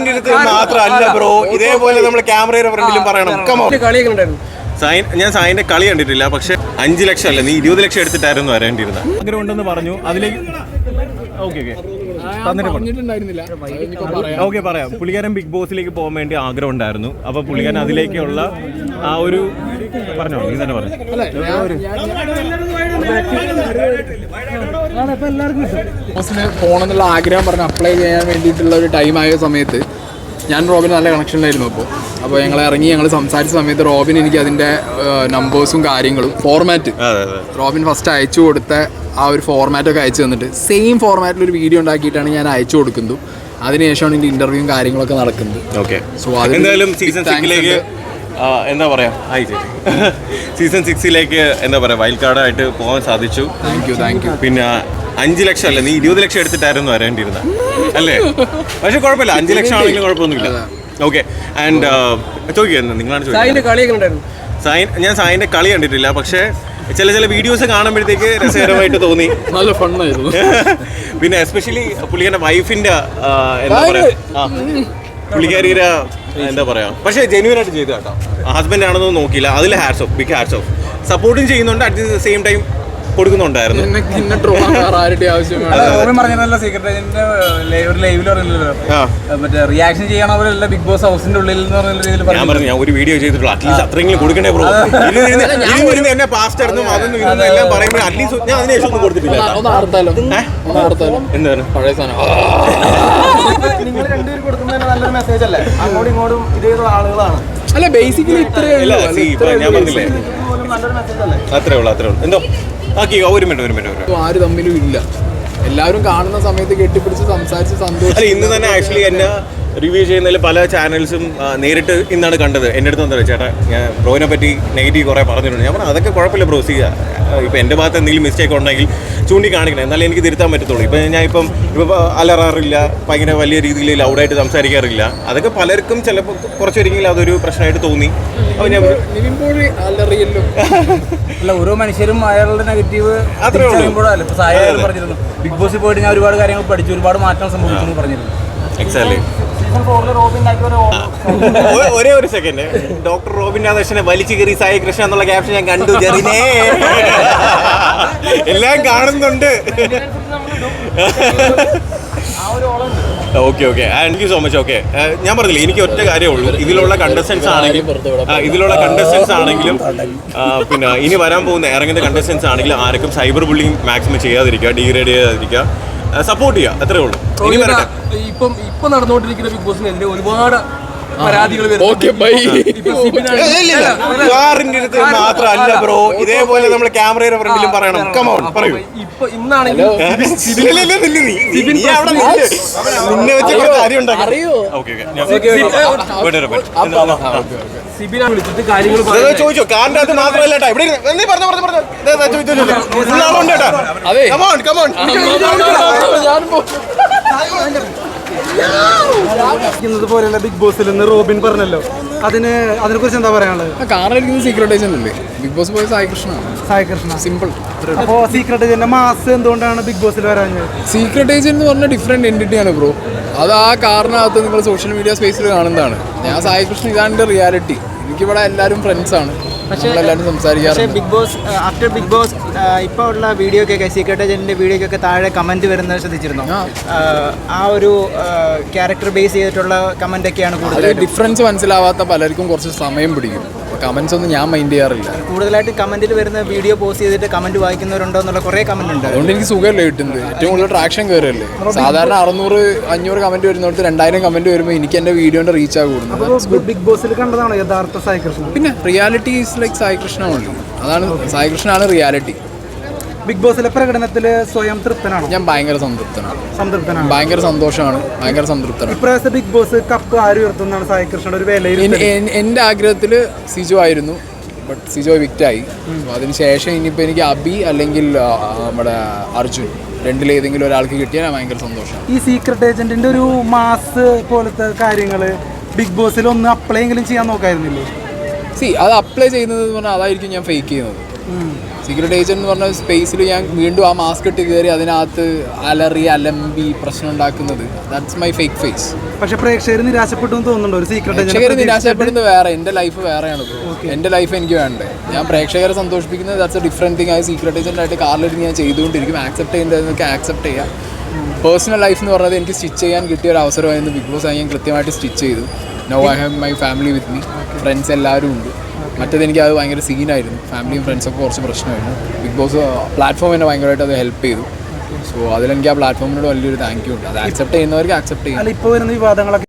കാറിന്റെ അടുത്ത് മാത്രമല്ല ബ്രോ, ഇതേപോലെ നമ്മൾ ക്യാമറയുടെ ഫ്രണ്ടിലും പറയണം. ഞാൻ സായിന്റെ കളി കണ്ടിട്ടില്ല, പക്ഷെ 5 ലക്ഷം അല്ല, നീ 20 ലക്ഷം എടുത്തിട്ടായിരുന്നു വരേണ്ടിയിരുന്നത്. ആഗ്രഹം ഉണ്ടെന്ന് പറഞ്ഞു. അതിലേക്ക് ഓക്കെ പറയാം. പുള്ളിക്കാരൻ ബിഗ് ബോസിലേക്ക് പോകാൻ വേണ്ടി ആഗ്രഹം ഉണ്ടായിരുന്നു. അപ്പൊ പുള്ളിക്കാരൻ അതിലേക്കുള്ള ആ ഒരു പറഞ്ഞോ, നീ തന്നെ പറഞ്ഞു. പോകണമെന്നുള്ള ആഗ്രഹം പറഞ്ഞ് അപ്ലൈ ചെയ്യാൻ വേണ്ടിയിട്ടുള്ള ഒരു ടൈമായ സമയത്ത് ഞാൻ റോബിൻ നല്ല കണക്ഷനിലായിരുന്നു. അപ്പോൾ ഞങ്ങൾ ഇറങ്ങി, ഞങ്ങൾ സംസാരിച്ച സമയത്ത് റോബിൻ എനിക്ക് അതിൻ്റെ നമ്പേഴ്സും കാര്യങ്ങളും ഫോർമാറ്റ് റോബിൻ ഫസ്റ്റ് അയച്ചു കൊടുത്ത ആ ഒരു ഫോർമാറ്റൊക്കെ അയച്ചു തന്നിട്ട് സെയിം ഫോർമാറ്റിൽ ഒരു വീഡിയോ ഉണ്ടാക്കിയിട്ടാണ് ഞാൻ അയച്ചു കൊടുക്കുന്നത്. അതിനുശേഷമാണ് ഇതിൻ്റെ ഇൻ്റർവ്യൂവും കാര്യങ്ങളൊക്കെ നടക്കുന്നത്. ഓക്കെ, സോ എന്തായാലും സീസൺ 6ലേക്ക് എന്താ പറയാ, സീസൺ 6ലേക്ക് എന്താ പറയാ, വൈൽഡ് കാർഡായിട്ട് പോകാൻ സാധിച്ചു. Thank you. പിന്നെ 5 ലക്ഷം അല്ല, നീ 20 ലക്ഷം എടുത്തിട്ടായിരുന്നു വരേണ്ടിയിരുന്നത് അല്ലേ? പക്ഷെ കുഴപ്പമില്ല, 5 ലക്ഷം ആണെങ്കിലും കുഴപ്പമൊന്നുമില്ല. ഓക്കെ, ആൻഡ് ചോദിക്കുന്നത് നിങ്ങളാണ് ചോദിക്കുന്നത്. ഞാൻ സായിന്റെ കളി കണ്ടിട്ടില്ല, പക്ഷെ ചില വീഡിയോസ് കാണുമ്പോഴത്തേക്ക് രസകരമായിട്ട് തോന്നി, നല്ല ഫണ്ണായിരുന്നു. പിന്നെ എസ്പെഷ്യലി പുള്ളിക്കാരുടെ വൈഫിന്റെ എന്താ പറയാ, പുള്ളിക്കാരിയുടെ എന്താ പറയാ, പക്ഷെ ജെന്യൂൻ ആയിട്ട് ചെയ്തു കേട്ടോ. ഹസ്ബൻഡ് ആണെന്നൊന്നും നോക്കിയില്ല, അതിൽ hats off, big hats off. സപ്പോർട്ടും ചെയ്യുന്നുണ്ട്, അറ്റ് ദി സെയിം ടൈം കൊടുക്കുന്നുണ്ടായിരുന്നു. റിയാക്ഷൻ ചെയ്യണവരല്ല ബിഗ് ബോസ് ഹൗസിന്റെ ഉള്ളിൽ ഞാൻ പറഞ്ഞു, ഞാൻ ഒരു വീഡിയോ ചെയ്തിട്ടുള്ളൂ, അറ്റ്ലീസ്റ്റ് അത്രയെങ്കിലും കൊടുക്കണേ ബ്രോ. എന്നെ പാസ്റ്റ് ആയിരുന്നു അതൊന്നും ഇതൊന്നും എല്ലാം പറയുമ്പോൾ അറ്റ്ലീസ്റ്റ് ഞാൻ അതിനുശേഷം ഒന്നും കൊടുത്തിട്ടില്ല. എന്താണ് പഴയ സാധനം നിങ്ങൾ രണ്ടുപേരും കൊടുക്കുന്നതിന് നല്ലൊരു മെസ്സേജ് അല്ലേ? അങ്ങോട്ടും ഇങ്ങോട്ടും ഇതേ ആളുകളാണ്. അല്ല, ബേസിക്കലി ഞാൻ പറഞ്ഞില്ലേ, നല്ലൊരു മെസ്സേജ് അല്ലേ? അത്രേ ഉള്ളൂ. ഒരു മിനിറ്റ്. ആര് തമ്മിലും ഇല്ല, എല്ലാവരും കാണുന്ന സമയത്ത് കെട്ടിപ്പിടിച്ച് സംസാരിച്ച് സന്തോഷം. ഇന്ന് തന്നെ ആക്ച്വലി എന്നെ റിവ്യൂ ചെയ്യുന്നതിൽ പല ചാനൽസും നേരിട്ട് ഇന്നാണ് കണ്ടത്. എൻ്റെ അടുത്ത് എന്താ ചേട്ടാ, ഞാൻ ബ്രോനെ പറ്റി നെഗറ്റീവ് കുറേ പറഞ്ഞിട്ടുണ്ട്. ഞാൻ പറഞ്ഞു അതൊക്കെ കുഴപ്പമില്ല ബ്രോ, ഇപ്പോൾ എൻ്റെ ഭാഗത്ത് എന്തെങ്കിലും മിസ്റ്റേക്ക് ഉണ്ടെങ്കിൽ ചൂണ്ടിക്കാണിക്കണം, എന്നാലും എനിക്ക് തിരുത്താൻ പറ്റത്തുള്ളൂ. ഇപ്പോൾ അലറാറില്ല, ഭയങ്കര വലിയ രീതിയിൽ ലൗഡായിട്ട് സംസാരിക്കാറില്ല. അതൊക്കെ പലർക്കും ചിലപ്പോൾ കുറച്ചൊരിക്കലും അതൊരു പ്രശ്നമായിട്ട് തോന്നി. അപ്പോൾ ഞാൻ അല്ല, ഓരോ മനുഷ്യരും അയാളുടെ നെഗറ്റീവ് അറിയുമ്പോഴല്ലേ. ഇപ്പോൾ സായാലും പറഞ്ഞിരുന്നു, ബിഗ് ബോസിൽ പോയിട്ട് ഞാൻ ഒരുപാട് കാര്യങ്ങൾ പഠിച്ചു, ഒരുപാട് മാറ്റം സംഭവിച്ചു പറഞ്ഞിരുന്നു. എക്സാക്ട്ലി. ഒരേ ഒരു സെക്കൻഡ്, ഡോക്ടർ റോബിൻ രാധാകൃഷ്ണനെ വലിച്ചു കയറി സായി കൃഷ്ണ എന്നുള്ള ക്യാപ്ഷൻ ഞാൻ കണ്ടു. ജെറിനെ എല്ലാം കാണുന്നുണ്ട്. Okay, thank you so much. Okay, ഞാൻ പറഞ്ഞില്ലേ, എനിക്ക് ഒറ്റ കാര്യമേ ഉള്ളൂ, ഇതിലുള്ള കണ്ടസ്റ്റൻസ് ആണെങ്കിലും പിന്നെ ഇനി വരാൻ പോകുന്ന ഇറങ്ങുന്ന കണ്ടസ്റ്റൻസ് ആണെങ്കിലും ആർക്കും സൈബർ ബുള്ളിങ് മാക്സിമം ചെയ്യാതിരിക്കുക, ഡീഗ്രേഡ് ചെയ്യാതിരിക്കുക, സപ്പോർട്ട് ചെയ്യുക, അത്രേ ഉള്ളൂ. ഇനി വരട്ടെ. ഇപ്പൊ നടന്നുകൊണ്ടിരിക്കുന്ന ബിഗ് ബോസിനെതിരെ ഒരുപാട് പരാതികൾ കാറിന്റെ അടുത്ത് മാത്രമല്ല ബ്രോ, ഇതേപോലെ നമ്മൾ ക്യാമറയുടെ ഫ്രണ്ടിലും പറയണം. കമോൺ, പറയൂ. ഇപ്പൊ ഇന്നാണെങ്കിൽ നിന്നെ വെച്ച് കാര്യം ഉണ്ടാക്കി. വിളിച്ചിട്ട് കാര്യങ്ങൾ ചോദിച്ചോ, കാറിന്റെ അകത്ത് മാത്രമല്ല കേട്ടോ, ഇവിടെ പോലെയല്ല ബിഗ് ബോസിൽ നിന്ന് റോബിൻ പറഞ്ഞല്ലോ, അതിനെ കുറിച്ച് എന്താ പറയാനുള്ളത്? കാരണം സീക്രട്ട് ഏജന്റ് അല്ലേ ബിഗ് ബോസ് പോയ സായി കൃഷ്ണ സിമ്പിൾ. അപ്പോൾ സീക്രട്ട് ഏജന്റ് മാസ് എന്തുകൊണ്ടാണ് ബിഗ് ബോസിൽ വരാഞ്ഞത്? സീക്രട്ട് ഏജന്റ് എന്ന് പറഞ്ഞ ഡിഫറെന്റ് എൻറ്റിറ്റിയാണ് ബ്രോ. അത് ആ കാറിനകത്ത് നിങ്ങൾ സോഷ്യൽ മീഡിയ സ്പേസിൽ കാണുന്നതാണ്. ഞാൻ സായി കൃഷ്ണ, ഇതാണ് എൻ്റെ റിയാലിറ്റി. എനിക്കിവിടെ എല്ലാവരും ഫ്രണ്ട്സാണ്, എല്ലാവരും സംസാരിക്കാറ്. ബിഗ് ബോസ് ആഫ്റ്റർ ബിഗ് ബോസ് ഇപ്പോൾ ഉള്ള വീഡിയോക്കൊക്കെ സീക്രട്ട് ഏജന്റിന്റെ വീഡിയോക്കൊക്കെ താഴെ കമന്റ് വരുന്നത് ശ്രദ്ധിച്ചിരുന്നു? ആ ഒരു ക്യാരക്ടർ ബേസ് ചെയ്തിട്ടുള്ള കമന്റ് ഒക്കെയാണ് കൂടുതൽ. ഡിഫറൻസ് മനസ്സിലാവാത്ത പലർക്കും കുറച്ച് സമയം പിടിക്കും. കമന്റ്സ് ഒന്നും ഞാൻ മൈൻഡ് ചെയ്യാറില്ല. കൂടുതലായിട്ട് കമന്റിൽ വരുന്ന വീഡിയോ പോസ്റ്റ് ചെയ്തിട്ട് കമന്റ് വായിക്കുന്നവരുണ്ടോ എന്നുള്ള കുറേ കമന്റ് ഉണ്ട്. അതുകൊണ്ട് എനിക്ക് സുഖമല്ലേ കിട്ടുന്നത്, ഏറ്റവും കൂടുതൽ ട്രാക്ഷൻ കയറല്ലേ. സാധാരണ 600-500 കമന്റ് വരുന്നിടത്ത് 2000 കമന്റ് വരുമ്പോൾ എനിക്ക് എന്റെ വീഡിയോന്റെ റീച്ച് ആകുന്നത്. ബിഗ് ബോസിൽ കണ്ടതാണോ യഥാർത്ഥ സായി കൃഷ്ണ? പിന്നെ reality is like Sai Krishna only. അതാണ് സായി കൃഷ്ണനാണ് റിയാലിറ്റി. ബിഗ് ബോസിലെ പ്രകടനത്തിൽ സ്വയം തൃപ്തനാണോ? ഞാൻ ഭയങ്കര സംതൃപ്തനാണ്. ഭയങ്കര സന്തോഷമാണ്, ഭയങ്കര സംതൃപ്തനാണ്. ഇപ്രാവശ്യത്തെ ബിഗ് ബോസ് കപ്പ് ആര് ഉയർത്തുന്നതാണ് സായി കൃഷ്ണയുടെ ഒരു വിലയിരുത്തൽ? എൻ്റെ ആഗ്രഹത്തിൽ സിജോ ആയിരുന്നു, ബട്ട് സിജോ വിക്റ്റായി. അതിനുശേഷം ഇനിയിപ്പോൾ എനിക്ക് അബി അല്ലെങ്കിൽ നമ്മുടെ അർജുൻ രണ്ടിലേതെങ്കിലും ഒരാൾക്ക് കിട്ടിയാൽ ഞാൻ ഭയങ്കര സന്തോഷമാണ്. ഈ സീക്രട്ട് ഏജന്റിന്റെ ഒരു മാസ് പോലത്തെ കാര്യങ്ങൾ ബിഗ് ബോസിൽ ഒന്ന് അപ്ലൈ എങ്കിലും ചെയ്യാൻ നോക്കായിരുന്നില്ലേ? അത് അപ്ലൈ ചെയ്യുന്നത് പറഞ്ഞാൽ അതായിരിക്കും ഞാൻ ഫേക്ക് ചെയ്യുന്നത്. സീക്രട്ട് ഏജന്റ് എന്ന് പറഞ്ഞ സ്പേസിൽ ഞാൻ വീണ്ടും ആ മാസ്ക് ഇട്ട് കയറി അതിനകത്ത് അലമ്പി പ്രശ്നം ഉണ്ടാക്കുന്നത് ദാറ്റ്സ് മൈ ഫേക്ക് ഫേസ്. പക്ഷെ പ്രേക്ഷകർ നിരാശപ്പെട്ടു എന്ന് തോന്നുന്നുണ്ടോ ഒരു സീക്രട്ട് പ്രേക്ഷകർ നിരാശപ്പെടുന്നത് വേറെ, എൻ്റെ ലൈഫ് വേറെയാണ് ബ്രോ. എൻ്റെ ലൈഫ് എനിക്ക് വേണ്ടേ. ഞാൻ പ്രേക്ഷകരെ സന്തോഷിപ്പിക്കുന്നത് ദാറ്റ്സ് എ ഡിഫറെൻറ്റ് തിങ്. ആയി സീക്രട്ട് ഏജന്റ് ആയിട്ട് കാറിലിരുന്ന് ഞാൻ ചെയ്തുകൊണ്ടിരിക്കും. ആക്സെപ്റ്റ് ചെയ്യേണ്ടതൊക്കെ ആക്സെപ്റ്റ് ചെയ്യാം. പേഴ്സണൽ ലൈഫ് എന്ന് പറഞ്ഞത് എനിക്ക് സ്റ്റിച്ച് ചെയ്യാൻ കിട്ടിയ ഒരു അവസരമായിരുന്നു ബിഗ് ബോസ്. ഞാൻ കൃത്യമായിട്ട് സ്റ്റിച്ച് ചെയ്തു. Now I have my family with me, friends എല്ലാവരും ഉണ്ട്. മറ്റേത് എനിക്ക് അത് ഭയങ്കര സീനായിരുന്നു. ഫാമിലിയും ഫ്രണ്ട്സൊക്കെ കുറച്ച് പ്രശ്നമായിരുന്നു. ബിഗ് ബോസ് പ്ലാറ്റ്ഫോം എന്നെ ഭയങ്കരമായിട്ട് അത് ഹെൽപ്പ് ചെയ്തു. സോ അതിലെനിക്ക് ആ പ്ലാറ്റ്ഫോമിനോട് വലിയൊരു താങ്ക് യു ഉണ്ട്. അത് ആക്സെപ്റ്റ് ചെയ്യുന്നവർക്ക് ആക്സെപ്റ്റ് ചെയ്യും. ഇപ്പോൾ വരുന്ന വിവാദങ്ങളൊക്കെ